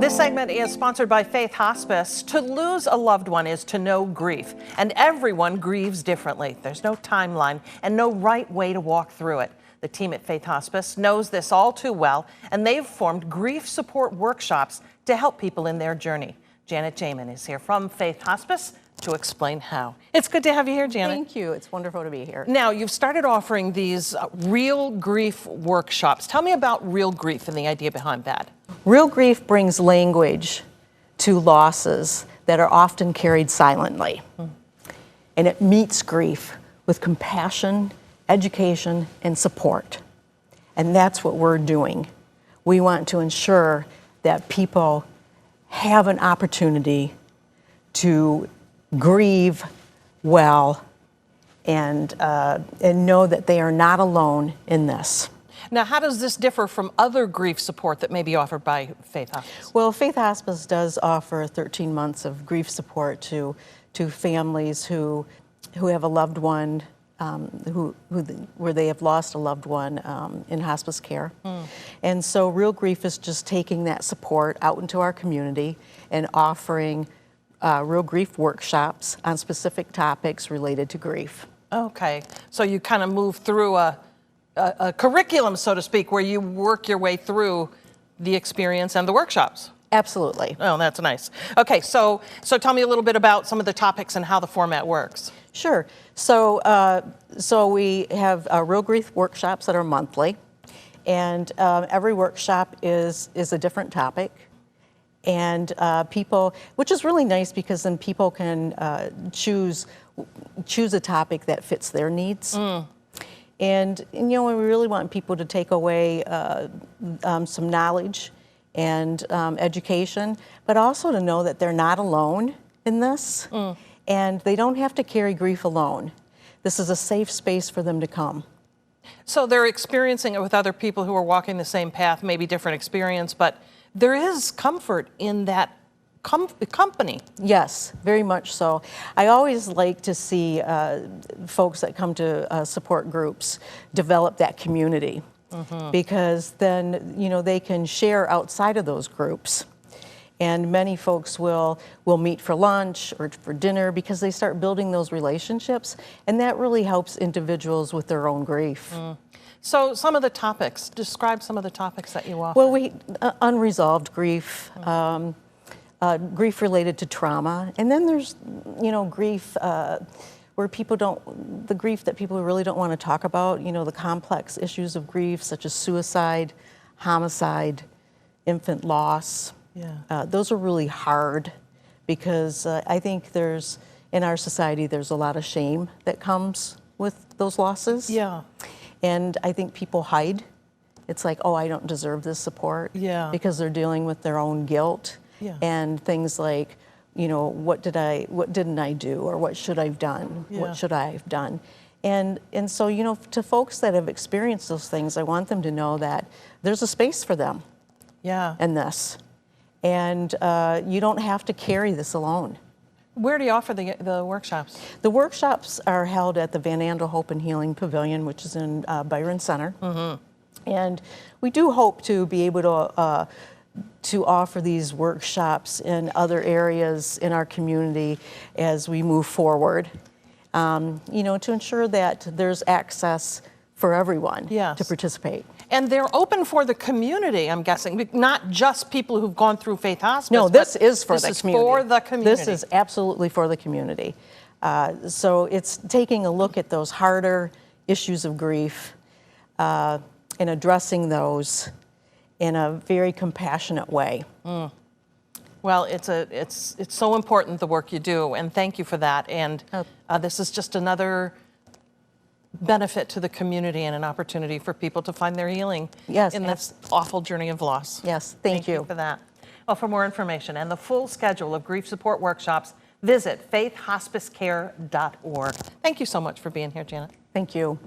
This segment is sponsored by Faith Hospice. To lose a loved one is to know grief, and everyone grieves differently. There's no timeline and no right way to walk through it. The team at Faith Hospice knows this all too well, and they've formed grief support workshops to help people in their journey. Janet Jamin is here from Faith Hospice to explain how. It's good to have you here, Janet. Thank you. It's wonderful to be here. Now, you've started offering these real grief workshops. Tell me about real grief and the idea behind that. Real grief brings language to losses that are often carried silently. And it meets grief with compassion, education, and support. And that's what we're doing. We want to ensure that people have an opportunity to grieve well and know that they are not alone in this. Now, how does this differ from other grief support that may be offered by Faith Hospice? Well, Faith Hospice does offer 13 months of grief support to families who have a loved one, where they have lost a loved one in hospice care. And so real grief is just taking that support out into our community and offering real grief workshops on specific topics related to grief. Okay, so you kind of move through a curriculum, so to speak, where you work your way through the experience and the workshops. Absolutely. Oh, that's nice. Okay, so tell me a little bit about some of the topics and how the format works. Sure. So we have real grief workshops that are monthly, and every workshop is a different topic. And people, which is really nice because then people can choose a topic that fits their needs. And you know, we really want people to take away some knowledge and education, but also to know that they're not alone in this, and they don't have to carry grief alone. This is a safe space for them to come. So they're experiencing it with other people who are walking the same path, maybe different experience, but there is comfort in that company. Yes, very much so. I always like to see folks that come to support groups develop that community, because then, you know, they can share outside of those groups. And many folks will meet for lunch or for dinner because they start building those relationships, and that really helps individuals with their own grief. So some of the topics, describe some of the topics that you offer. Well, unresolved grief, grief related to trauma, and then there's, you know, grief where the grief that people really don't want to talk about, you know, the complex issues of grief such as suicide, homicide, infant loss. Those are really hard because I think in our society, there's a lot of shame that comes with those losses. And I think people hide. It's like, oh, I don't deserve this support. Because they're dealing with their own guilt and things like, you know, what didn't I do, or what should I have done? What should I have done? And so, you know, to folks that have experienced those things, I want them to know that there's a space for them in this. And you don't have to carry this alone. Where do you offer the workshops? The workshops are held at the Van Andel Hope and Healing Pavilion, which is in Byron Center. And we do hope to be able to offer these workshops in other areas in our community as we move forward, you know, to ensure that there's access for everyone to participate. And they're open for the community, I'm guessing, not just people who've gone through Faith Hospice. No, this is for the community. This is for the community. This is absolutely for the community. So it's taking a look at those harder issues of grief and addressing those in a very compassionate way. Well, it's so important, the work you do, and thank you for that. And this is just another benefit to the community and an opportunity for people to find their healing in this awful journey of loss. Yes, thank you for that. Well, for more information and the full schedule of grief support workshops, visit faithhospicecare.org. Thank you so much for being here, Janet. Thank you.